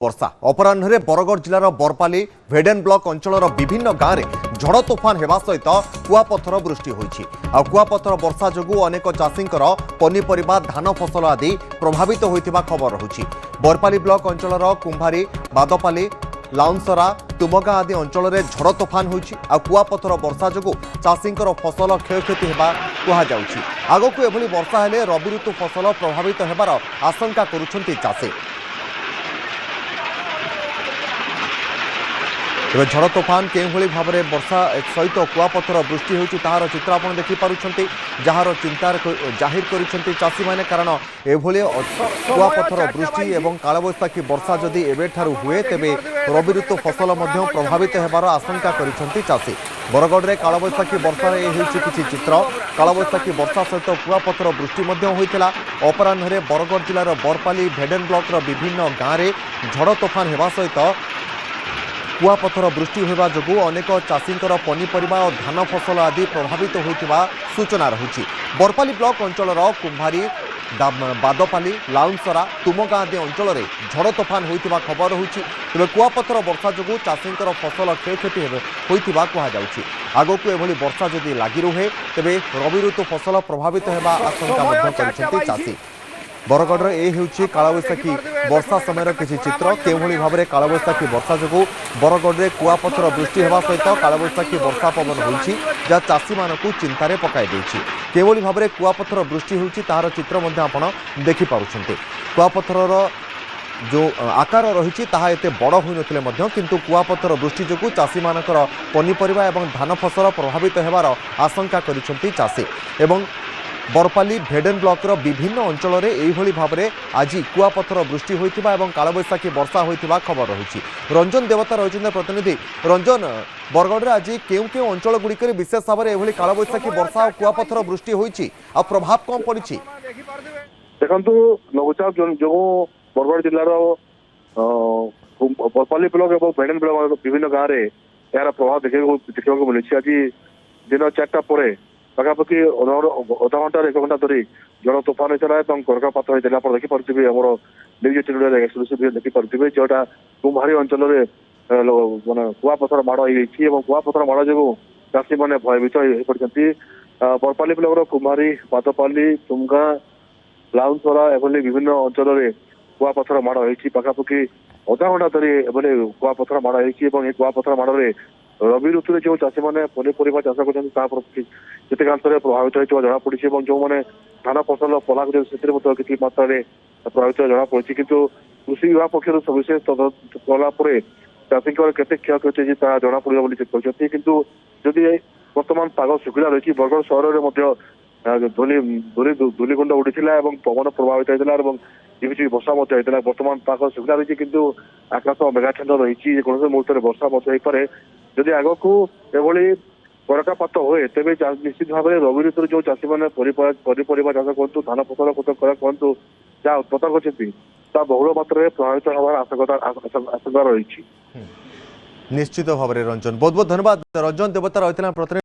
वर्षा अपराह्न बरगढ़ जिलार बरपाली भेडेन ब्लॉक अंचल विभिन्न गाँव में झड़ तोफान होगा सहित कुआपथर वृष्टि होती कुआपथर वर्षा जो अनेक चाषी पनीपरिया धान फसल आदि प्रभावित होता खबर रही बरपाली ब्लॉक अंचल कुंभारी बादपाली लाउनसरा तुमगा आदि अंचल में झड़ तोफान होती कुआपथर वर्षा जो चाषी फसल क्षयक्षति होगा आग को एभली वर्षा हेले रबि ऋतु फसल प्रभावित होबार आशंका करुछंती चाषी तेज झड़ तोफान के भाव में वर्षा सहित कुआपथर वृष्टि होती तार चित्र आप देखिपुंट जार चिंतार जाहिर कर चाषी मैंने कारण एभली कुआपथर वृष्टि और कालबैशाखी वर्षा जदि एबेठारु हुए तेबे रबि ऋतु फसल प्रभावित होबार आशंका कर चाषी बरगढ़ में कालबैशाखी वर्षा किसी चित्र कालबैशाखी वर्षा सहित कुआपथर वृष्टि होता अपराह्न बरगढ़ जिलार बरपाली भेडेन ब्लॉक विभिन्न गाँव में झड़ तोफान होगा सहित कुआपथर वृष्टि होगा जो अनेक चाषी पनीपरिया और धान फसल आदि प्रभावित होता सूचना रही बरपाली ब्लॉक अंचल कुंभारी बादपाली लाउनसरा तुमगा आदि अंचल में झड़ तोफान होता खबर रही तेज कुआपथर वर्षा जो चाषी फसल क्षयक्षति होता कहुच्छी आग को एभली वर्षा जदि लगी रुहे तेज रबि ऋतु फसल प्रभावित होगा आशंका चाषी बरगढ़ ये कालबैशाखी वर्षा समय किसी चित्र के भाव में कालबैशाखी वर्षा जो बरगढ़ में कुआपथर वृष्टि होगा सहित कालबैशाखी वर्षा पवन होती जहाँ चाषी मान चिंतार पकाई के भाव में कुआपथर वृष्टि होती तार चित्र आप देखिपुंट कुआपथर जो आकार रही एत बड़ होते किंतु कुआपथर वृष्टि जो चाषी मानकर पनीपरिया और धान फसल प्रभावित होबार आशंका कर चाषी एवं बरपाली भेडेन ब्लॉक विभिन्न अंचल में यही भाव में आज कुआपथर वृष्टि होता और कालबैशाखी वर्षा होता खबर रही रंजन देवता रही प्रतिनिधि रंजन बरगढ़ में आज क्यों क्यों अंचल गुड़िक विशेष भाव में यह कालबैशाखी वर्षा और कुआपथर वृष्टि होती प्रभाव कौन पड़ी देखो लघुचाप जो बरगढ़ जिलार बरपाली ब्लॉक और भेडेन ब्लॉक विभिन्न गाँव में यार प्रभाव देखा मिली आज दिन 4टा पर पाखापाखि अधा घंटा 1 घंटा धरी झड़ तोफान होता है गर्भपात होता है आप देखिपे आम न्यूज चैनल देखिपे जोटा कुम्भारी अंचल में मानने कुआपथर माड़ हो कुआपथर माड़ जो चाषी मैंने भयभीत हो पड़ते बरपाली ब्लॉक कुम्भारी बादपाली तुमगा लाउनसरा एभली विभिन्न अंचल में कुआपथर माड़ हो पाखापाखि अधा घंटा धरी एभली कुआपथर माड़ हो कुआपथर माड़ में रबि ऋतु जो चाषी मैंने पनीपरिया चाष करते प्रभावित होता जमापड़ी जो मैंने धान फसल पला किसी मात्रा प्रभावित जमापड़ी किंतु कृषि विभाग पक्ष सविशेष कलापर चाषी केते क्षयक्षति जमापड़ कहते किंतु जदि बर्तमान पाग शुखिला रही बरगढ़ सहर में धूलिगुंड उड़ीला पवन प्रभावित होता झिपझिपि वर्षा होता बर्तमान पाग शुखिला रही किंतु आकाश मेघाच्छन्न रही कौन मुहूर्त वर्षा हो जदि आग को एभली करकापात हुए तेज निश्चित भाव में रबि ऋतु जो चाषी मैंने पनीपरिया चाष कहतु धान फसल कहतु जहाँ उत्पादन करते बहुल मात्रा प्रभावित होवार आशंका रही निश्चित भाव में रंजन बहुत बहुत धन्यवाद रंजन देवता रही प्रतिनिधि।